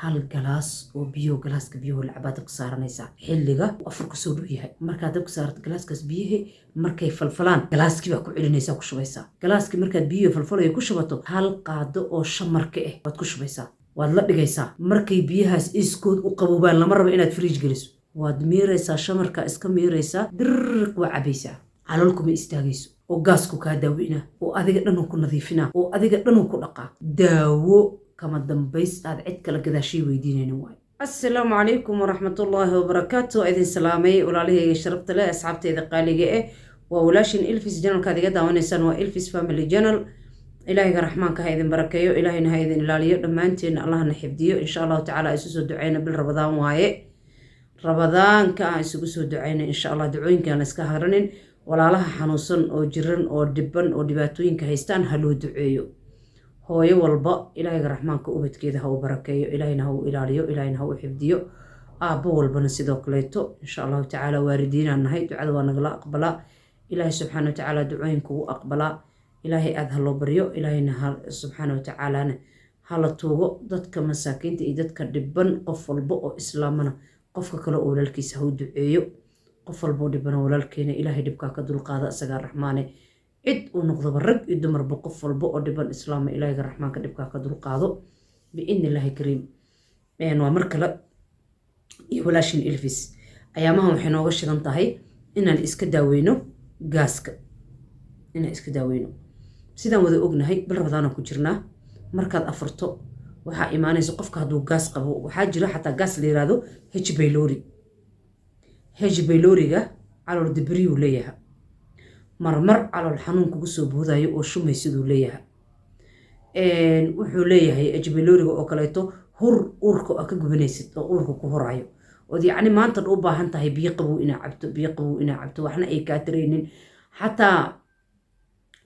hal galaas oo biyo galaaska biyo lacabaad ku saaranaysaa xilliga afurka soo dhow yahay markaad dabka saarto galaaskaas biyaha markay falfalaan galaaskii baa ku celinaysaa ku shubaysaa galaaskii markaad biyo falfalayo ku shubato hal qaado oo shamarka ah waad ku shubaysaa waad la dhigaysaa markay biyahaas iskood u qaboobaan lama rabo inaad fridge geliso waad miiraysaa shamarka iska miiraysaa dirq waa cabaysaa caloolku ma istaagayso oo gaasku kaa daawina oo adiga dhan ku nadiifina oo adiga dhan ku dhaqaa daawo kama dambays aad cid kala gadaashay weydiinayna waay assalaamu calaykum waraxmatullaahi wabarakaatu idin salaamay walaalahayga sharafta leh asxaabteyda qaaliga ah waa walaashin Elvis channelkaad iga daawanaysaan waa Elvis family channel ilaahiga raxmaanka ha idin barakeeyo ilaahina ha idin ilaaliyo dhammaanteen allahna xifdiyo insha Allah tacaala isu soo duceyna bil rabadaan waaye rabadaanka aan isugu soo duceyna insha Allah ducooyinkan la iska haranin walaalaha xanuunsan oo jiran oo dhiban oo dhibaatooyinka haystaan ha loo duceeyo hooyo walba ilaahiga raxmaanka ubadkeeda ha u barakeeyo ilaahina ha u ilaaliyo ilaahina ha u xifdiyo aabbo walbana sidoo kaleeto insha Allah tacaala waalidiinaan nahay ducada waa nagala aqbalaa ilaahi subxaanahu wa tacaala ducooyinka uu aqbalaa ilaahay aad ha loo baryo ilaahina subxaanahu wa tacaala ha la tuugo dadka masaakiinta iyo dadka dhiban qof walba oo islaamana qofka kale oo walaalkiisa ha u duceeyo qof walba oo dhibana walaalkeena ilaahay dhibkaa ka dulqaada isagaa raxmaane cid uu noqdoba rag iyo dumarba qof walba oo dhiban islaama ilaahiga raxmaanka dhibkaa ka dulqaado biidni illaahi kariim waa mar kale iyo walaashin Elvis ayaamahan waxay nooga shidan tahay inaan iska daaweyno gaaska inaan iska daaweyno sidaan wada ognahay bil rabadaan ku jirnaa markaad afurto waxaa imaanaysa qofka hadduu gaas qabo waxaa jira xataa gaas la yiraahdo H pylori pyloriga calool dibriyu leeyahay marmar calool xanuun kugu soo boodayo oo shumay siduu leeyahay wuxuu leeyahay H pyloriga oo kaleeto hur uurka ka gubanaysid oo uurka ku horayo oo yacni maanta u baahan tahay biyo qabow inaa cabto waxna ay ka tareenin xataa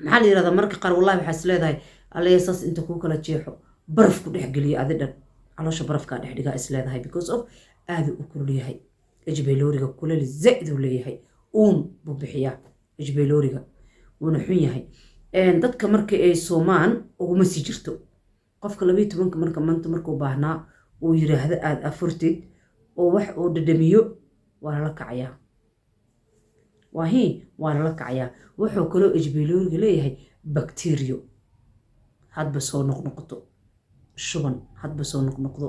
maxaa la yiraahdaa marka qaar wallahi waxaas leedahay alleeyaas inta ku kala jeexo baraf ku dhex geliyo adidan caloosha barafka dhex dhiga is leedahay because of aad u kulul yahay H pyloriga kulul zaid u leeyahay buu bixiyaa H pyloriga wuuna xun yahay dadka marka ay soomaan uguma sii jirto qofka 12 marka maanta markuu baahnaa uu yiraahdo aad afurtid oo wax uu dhadhamiyo waa la kacayaa waa la kacayaa wuxuu kaloo H pyloriga leeyahay bacteria hadba soo noqnoqdo shuban hadba soo noqnoqdo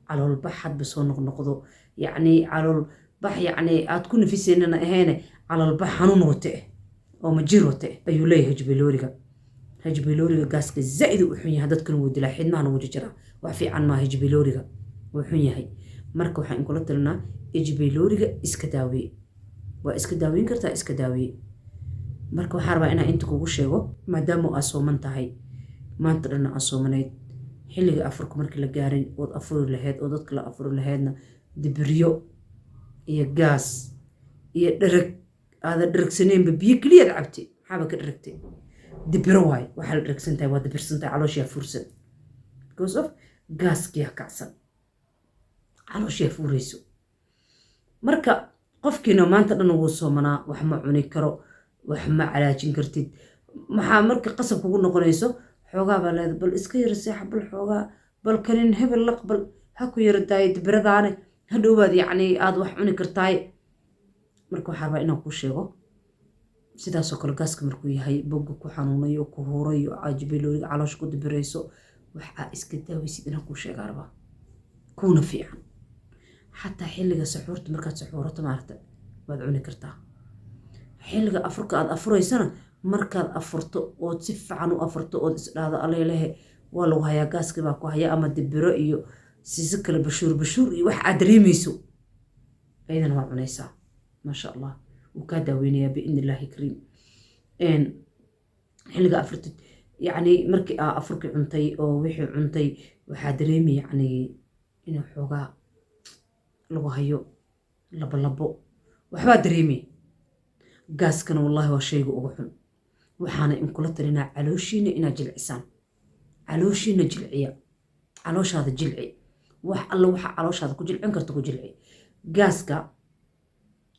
calool bax hadba soo noqnoqdo yacni calool bax yacni aad ku nafiseynana ahayn calool bax xanuun wate oo ma jiro wate ayuu leeyahay H pyloriga gaaska zaid u xun yahay dadkan wuu dilaa xidmaana wuu jiraa wax fiican ma H pyloriga wuu xun yahay marka waxaan kula talinaa H pyloriga iska daaweey waa iska daaweyn kartaa iska daaweey marka waxaan rabaa inaan inta kugu sheego maadaama aad sooman tahay maanta dhan aan soomanayd xilliga afurka markii la gaaray oo afuri lahayd oo dadka la afuri lahaydna dibriyo iyo gaas iyo dharag aad dharagsaneenba biyo kaliya cabtay maxaa ka dharagtay dibiro waay waxa la dharagsantahay waa dibirsantahay caloosha fursan because of gaaskiya kacsan caloosha furayso marka qofkiina maanta dhan uu soomanaa wax ma cuni karo wax ma calaajin kartid maxaa marka qasab kugu noqonayso xoogaa baa leedahay bal iska yar seexa bal xoogaa bal kanin hebel laqbal ha ku yar daay dibiradaane hadhowbaad yacni aad wax cuni kartaay marka waxaa rabaa inaan kuu sheego sidaasoo kale gaaska markuu yahay bogga ku xanuunayo ku hurayo H pyloriga caloosha ku dibirayso waxaa iska daawaysid inaan kuu sheegaa rabaa kuuna fiican xataa xilliga saxuurta markaad saxuurato maarta waad cuni kartaa xilliga afurka aad afuraysana markaad afurto oo si fiican u afurto oo isdhaado alleelehe waa lagu hayaa gaaska baa ku haya ama dibiro iyo siisa kale bashuur iyo wax aad dareemayso ayadana waa cunaysaa maasha Allah wuu ka daaweynayaa biidni illaahi kariim xilliga afurtid yacni markii aa afurkii cuntay oo wixii cuntay waxaa dareemay yacni inuu xoogaa lagu hayo labo waxbaa dareemay gaaskana wallahi waa shayga ugu xun waxaana in kula talinaa calooshiina inaad jilcisaan calooshiina jilciya calooshaada jilci wax alla waxa calooshaada ku jilcin karto ku jilci gaaska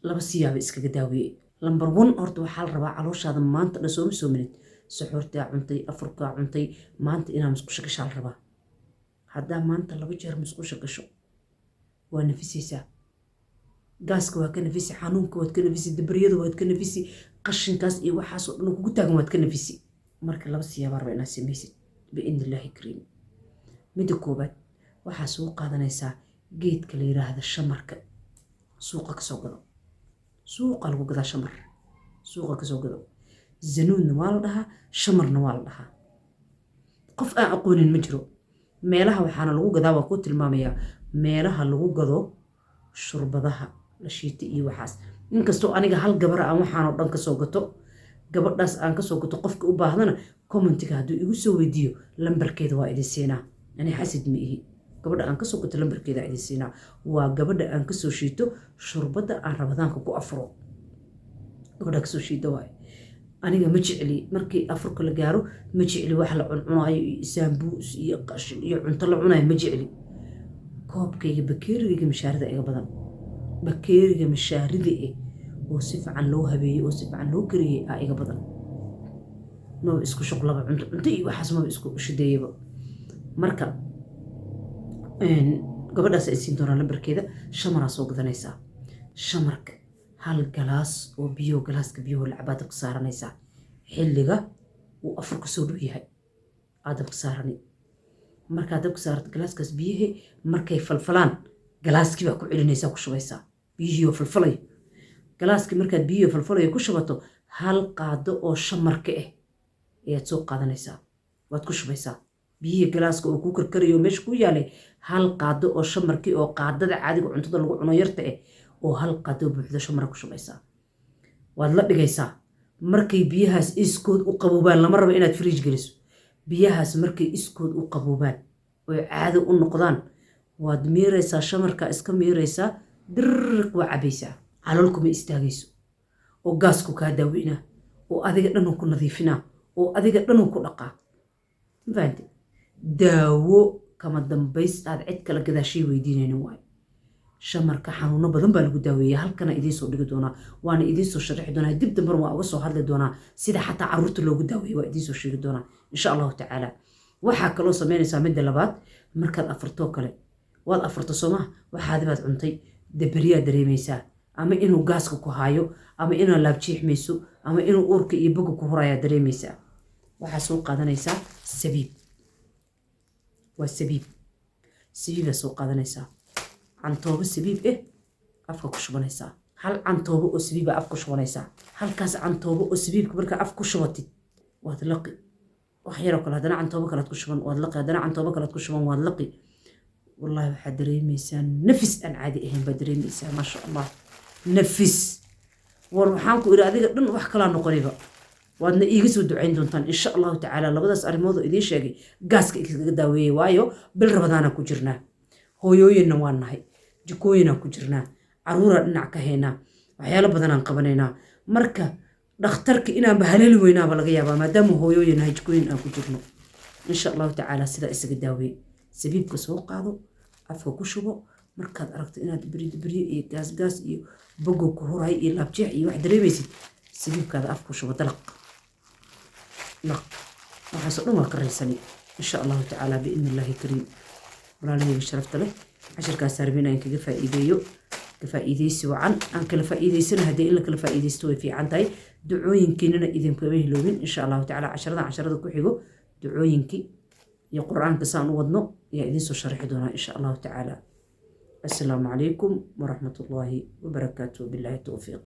laba siyaabo iskaga daaweeyay lambar 1 horta waxaa la rabaa calooshaada maanta dhan soo minid suxuurta cuntay afurka cuntay maanta inaa musqusha ka shaal rabaa haddaa maanta 2 jeer musqusha gasho waa nafisaysaa gaaska waa ka nafisi xanuunka waad ka nafisi dabriyada waad ka nafisi qashinkaas iyo waxaas oo dhan kugu taagan waad ka nafisi marka 2 siyaabo raba inaad samaysid biidnillaahi kariim midda koobaad waxaa soo qaadanaysaa geedka la yiraahdo shamarka suuqa ka soo gado suuqa lagu gadaa shamar suuqa ka soo gado zanuunna waa la dhahaa shamarna waa la dhahaa qof aan aqoonin ma jiro meelaha waxaana lagu gadaa waa ku tilmaamayaa meelaha lagu gado shurbadaha la shiita iyo waxaas inkastoo aniga hal gabar aan waxaan oo dhan ka soo gato gabadhaas aan ka soo gato qofka u baahdana commentiga hadduu igu soo weydiiyo lambarkeeda waa idin siinaa ani xasid ma ihi gabadha aan ka soo gato lambarkeeda idin siinaa waa gabadha aan ka soo shiito shurbada aan rabadaanka ku afuro gabadha ka soo shiito waaye aniga ma jecli markii afurka la gaaro ma jecli wax la cuncunayo iyo saambuus iyo qashin iyo cunto la cunayo ma jecli koobkayga bakeerigayga mashaarida iga badan bakeeriga mashaarida oo si fiican loo habeeyey oo si fiican loo kariyey aa iga badan maba isku shuqlaba cunto iyo waxaas maba isku shideeyaba marka gabadhaas ay siin doonaa lambarkeeda shamaraa soo gadanaysaa shamarka hal galaas oo biyo galaaska biyo lacabaad ku saaranaysaa xilliga uu afurka soo dhow yahay aad ku saarani markaad ku saarto galaaskaas biyaha markay falfalaan galaaskii baa ku celinaysaa ku shubaysaa biyihii falfalay galaaskii markaad biyihii falfalay ku shubato hal qaado oo shamarka ayaad soo qaadanaysaa waad ku shubaysaa biyihii galaaska oo ku karkarayo meesha ku yaalay hal qaado oo shamarkii oo qaadada caadiga cuntada lagu cuno yarta oo hal qaado buuxda shamara ku shubaysaa waad la dhigaysaa markay biyahaas iskood u qaboobaan lama rabo inaad fridge geliso biyahaas markay iskood u qaboobaan oo caado u noqdaan waad miiraysaa shamarka iska miiraysaa dirq waa cabaysaa caloolkuma istaagayso oo gaasku kaa daaweynaa oo adiga dhan ku nadiifinaa oo adiga dhan ku dhaqaa fahanti daawo kama dambays aad cid kala gadaashay weydiinaynin waay shamarka xanuuno badan baa lagu daaweeyaa halkana idiin soo dhigi doonaa waana idiin soo sharixi doonaa dib dambar waa uga soo hadli doonaa sida xataa caruurta loogu daaweeyo waa idiin soo sheegi doonaa insha allahu tacaala waxaa kaloo samaynaysaa midda labaad markaad afurtoo kale waad afurto sooma waxaadibaad cuntay daberiyaa dareemaysaa ama inuu gaaska ku haayo ama inaa laabjiixmayso ama inuu uurka iyo boga ku horayaa dareemaysaa waxaa soo qaadanaysaa sabiib waa sabiibaa soo qaadanaysaa cantoobo sabiib afka ku shubanaysaa hal cantoobo oo sabiiba af ku shubanaysaa halkaas cantoobo oo sabiibka markaa af ku shubatid waad laqi wax yaroo kale haddana cantoobo kalead ku shuban waad laqi haddana cantoobo kalead ku shuban waad laqi wallaahi waxaad dareemaysaa nafis aan caadi ahayn baad dareemaysaa maasha allah nafis war waxaan ku idhi adiga dhan wax kalaa noqoniba waadna iiga soo ducayn doontaan insha allahu tacaala labadaas arrimood oo idiin sheegay gaaska iskaga daaweeyey waayo bil rabadaanaa ku jirnaa hooyooyinna waan nahay jikooyinaa ku jirnaa caruuraa dhinac ka haynaa waxyaalo badanaan qabanaynaa marka dhakhtarka inaanba haleeli weynaaba laga yaabaa maadaama hooyooyin nahay jikooyin aan ku jirno insha allahu tacaala sidaa isaga daaweey sabiibka soo qaado afka ku shubo markaad aragto inaad beriyo iyo gaasgaas iyo bogo ku horay iyo laabjeex iyo wax dareemaysid sabiibkaada afka ku shubo dalaq waxaasoo dhan waa ka raysani insha allahu tacaala biidni illaahi kariim walaalahayga sharafta leh cashirkaas arbina aan kaga faa'iideeyo ka faa'iideysi wacan aan kala faa'iideysana haddii in la kala faa'iideysto way fiican tahay ducooyinkiinana idinkama hiloobin insha allahu tacaala casharada ku xigo ducooyinkii iyo qur-aanka saan u wadno ayaa idiin soo sharixi doonaa insha allahu tacaala assalaamu calaykum waraxmatullaahi wabarakaatu billahi towfiiq